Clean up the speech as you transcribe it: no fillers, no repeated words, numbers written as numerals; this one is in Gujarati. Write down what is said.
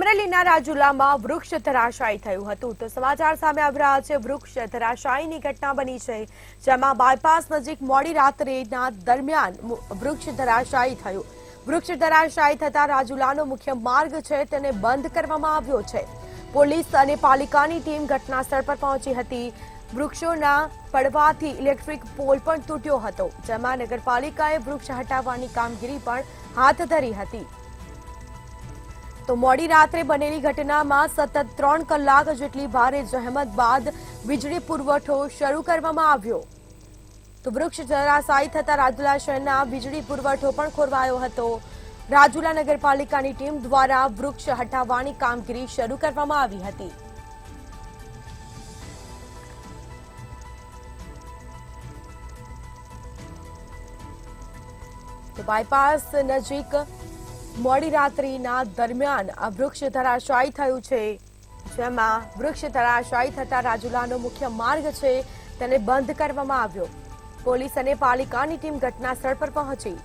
અમરેલીના રાજુલામાં વૃક્ષ ધરાશાયી થયું હતું તો સમાચાર સામે આવી રહ્યા છે। વૃક્ષ ધરાશાયીની ઘટના બની છે, જેમાં બાયપાસ નજીક મોડી રાત્રિના દરમિયાન વૃક્ષ ધરાશાયી થયું। વૃક્ષ ધરાશાયી થતા રાજુલાનો મુખ્ય માર્ગ છે તેને બંધ કરવામાં આવ્યો છે। પોલીસ અને પાલિકાની ટીમ ઘટના સ્થળ પર પહોંચી હતી। વૃક્ષોના પડવાથી ઇલેક્ટ્રિક પોલ પણ તૂટ્યો હતો, જેમાં નગરપાલિકાએ વૃક્ષ હટાવવાની કામગીરી પણ હાથ ધરી હતી। તો મોડી રાત્રે બનેલી ઘટનામાં સતત 3 કલાક જેટલી ભારે જહેમત બાદ વીજળી પુરવઠો શરૂ કરવામાં આવ્યો। તો વૃક્ષ ધરાશાયી થતા રાજુલા શહેરના વીજળી પુરવઠો પણ ખોરવાયો હતો। રાજુલા નગરપાલિકાની ટીમ દ્વારા વૃક્ષ હટાવવાની કામગીરી શરૂ કરવામાં આવી હતી। તો બાયપાસ નજીક મોડી રાત્રિના દરમિયાન આ વૃક્ષ ધરાશાયી થયું છે, જેમાં વૃક્ષ ધરાશાયી થતા રાજુલાનો મુખ્ય માર્ગ છે તેને બંધ કરવામાં આવ્યો। પોલીસ અને પાલિકાની ટીમ ઘટના સ્થળ પર પહોંચી।